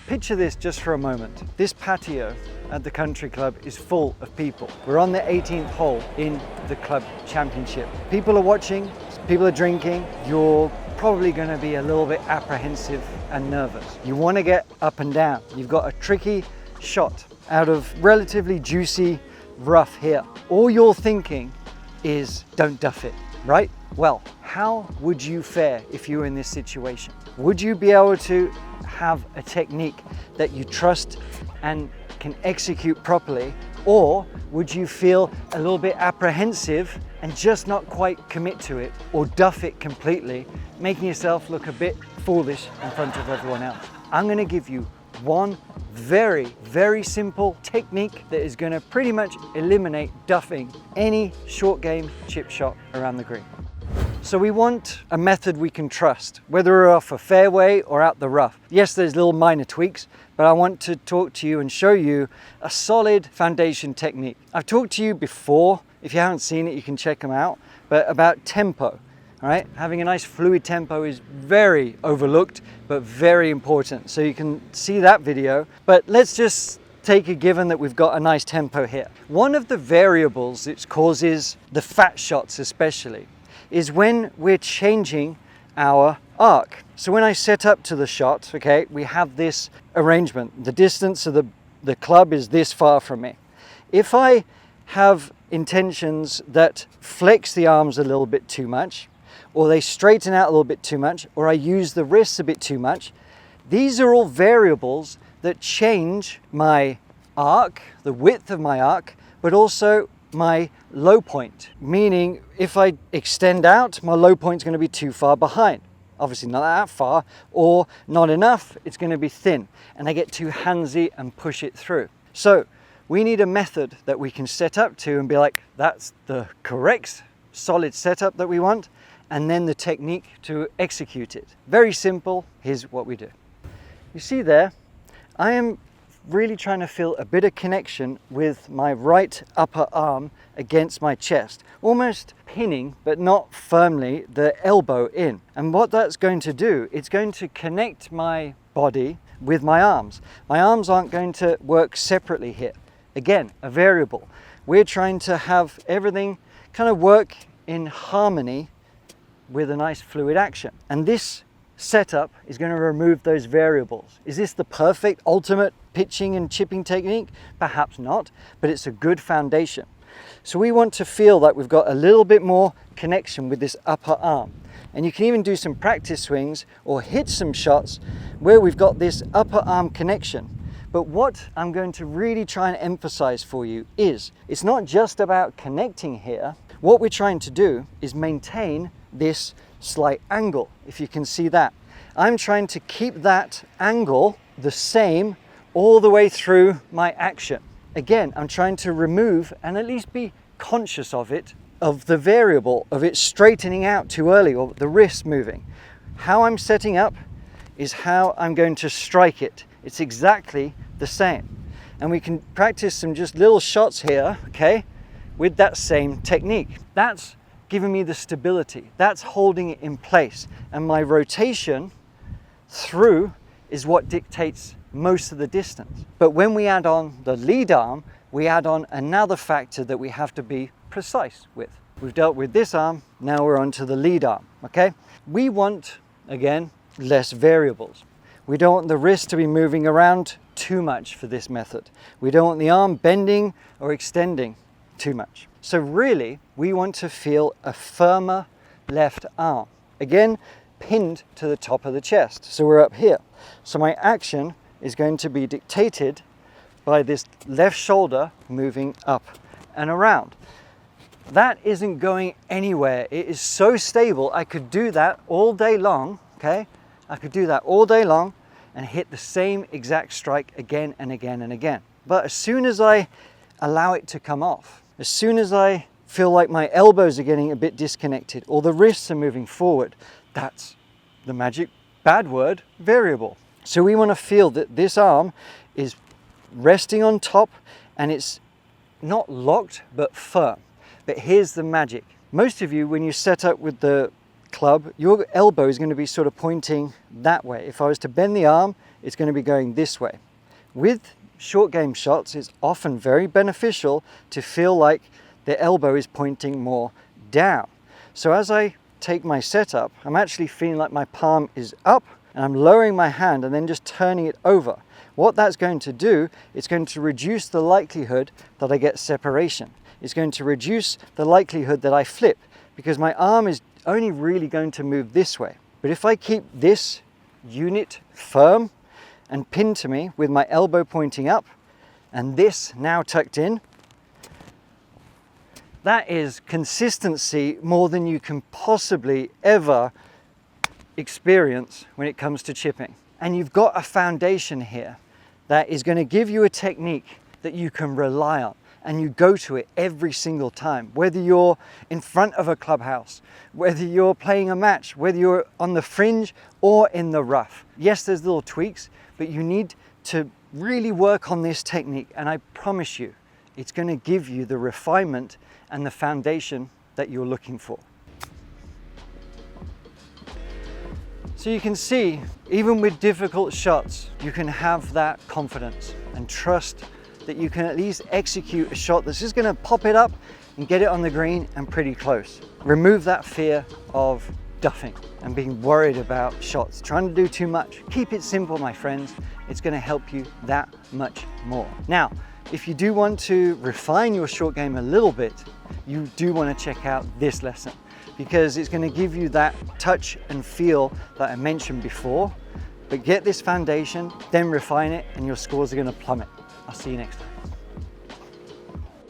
Picture this just for a moment. This patio at the country club is full of people. We're on the 18th hole in the club championship. People are watching, people are drinking. You're probably going to be a little bit apprehensive and nervous. You want to get up and down. You've got a tricky shot out of relatively juicy rough here. All you're thinking is don't duff it, right? Well, how would you fare if you were in this situation? Would you be able to have a technique that you trust and can execute properly? Or would you feel a little bit apprehensive and just not quite commit to it, or duff it completely, making yourself look a bit foolish in front of everyone else? I'm going to give you one very, very simple technique that is going to pretty much eliminate duffing any short game chip shot around the green. So we want a method we can trust, whether we're off a fairway or out the rough. Yes, there's little minor tweaks, but I want to talk to you and show you a solid foundation technique. I've talked to you before. If you haven't seen it, you can check them out, but about tempo. All right, having a nice fluid tempo is very overlooked, but very important. So you can see that video, but let's just take a given that we've got a nice tempo here. One of the variables that causes the fat shots especially is when we're changing our arc. So when I set up to the shot, okay, we have this arrangement. The distance of the club is this far from me. If I have intentions that flex the arms a little bit too much, or they straighten out a little bit too much, or I use the wrists a bit too much, these are all variables that change my arc, the width of my arc, but also my low point. Meaning if I extend out, my low point is going to be too far behind. Obviously not that far, or not enough, it's going to be thin, and I get too handsy and push it through. So we need a method that we can set up to and be like, that's the correct solid setup that we want, and then the technique to execute it. Very simple. Here's what we do. You see there, I am really trying to feel a bit of connection with my right upper arm against my chest, almost pinning, but not firmly, the elbow in. And what that's going to do, it's going to connect my body with my arms. My arms aren't going to work separately here. Again, a variable. We're trying to have everything kind of work in harmony with a nice fluid action. And this setup is going to remove those variables. Is this the perfect ultimate pitching and chipping technique? Perhaps not, but it's a good foundation. So we want to feel like we've got a little bit more connection with this upper arm. And you can even do some practice swings or hit some shots where we've got this upper arm connection. But what I'm going to really try and emphasize for you is it's not just about connecting here. What we're trying to do is maintain this slight angle, if you can see that. I'm trying to keep that angle the same all the way through my action. Again, I'm trying to remove and at least be conscious of it, of the variable of it straightening out too early or the wrist moving. How I'm setting up is how I'm going to strike it. It's exactly the same. And we can practice some just little shots here, okay, with that same technique. That's giving me the stability. That's holding it in place. And my rotation through is what dictates most of the distance. But when we add on the lead arm, we add on another factor that we have to be precise with. We've dealt with this arm, now we're on to the lead arm, okay? We want, again, less variables. We don't want the wrist to be moving around too much for this method. We don't want the arm bending or extending too much. So really, we want to feel a firmer left arm. Again, pinned to the top of the chest. So we're up here. So my action is going to be dictated by this left shoulder moving up and around. That isn't going anywhere. It is so stable. I could do that all day long, okay? I could do that all day long and hit the same exact strike again and again and again. But as soon as I allow it to come off, as soon as I feel like my elbows are getting a bit disconnected or the wrists are moving forward, that's the magic bad word, variable. So we want to feel that this arm is resting on top and it's not locked but firm. But here's the magic. Most of you, when you set up with the club, your elbow is going to be sort of pointing that way. If I was to bend the arm, it's going to be going this way. With short game shots, it's often very beneficial to feel like the elbow is pointing more down. So as I take my setup, I'm actually feeling like my palm is up and I'm lowering my hand and then just turning it over. What that's going to do, it's going to reduce the likelihood that I get separation. It's going to reduce the likelihood that I flip because my arm is only really going to move this way. But if I keep this unit firm and pinned to me with my elbow pointing up and this now tucked in, that is consistency more than you can possibly ever experience when it comes to chipping. And you've got a foundation here that is going to give you a technique that you can rely on and you go to it every single time, whether you're in front of a clubhouse, whether you're playing a match, whether you're on the fringe or in the rough. Yes, there's little tweaks, but you need to really work on this technique, and I promise you, it's going to give you the refinement and the foundation that you're looking for. So you can see, even with difficult shots, you can have that confidence and trust that you can at least execute a shot that's just going to pop it up and get it on the green and pretty close. Remove that fear of duffing and being worried about shots, trying to do too much. Keep it simple, my friends. It's going to help you that much more. Now, if you do want to refine your short game a little bit, you do want to check out this lesson because it's going to give you that touch and feel that I mentioned before. But get this foundation, then refine it, and your scores are going to plummet. I'll see you next time.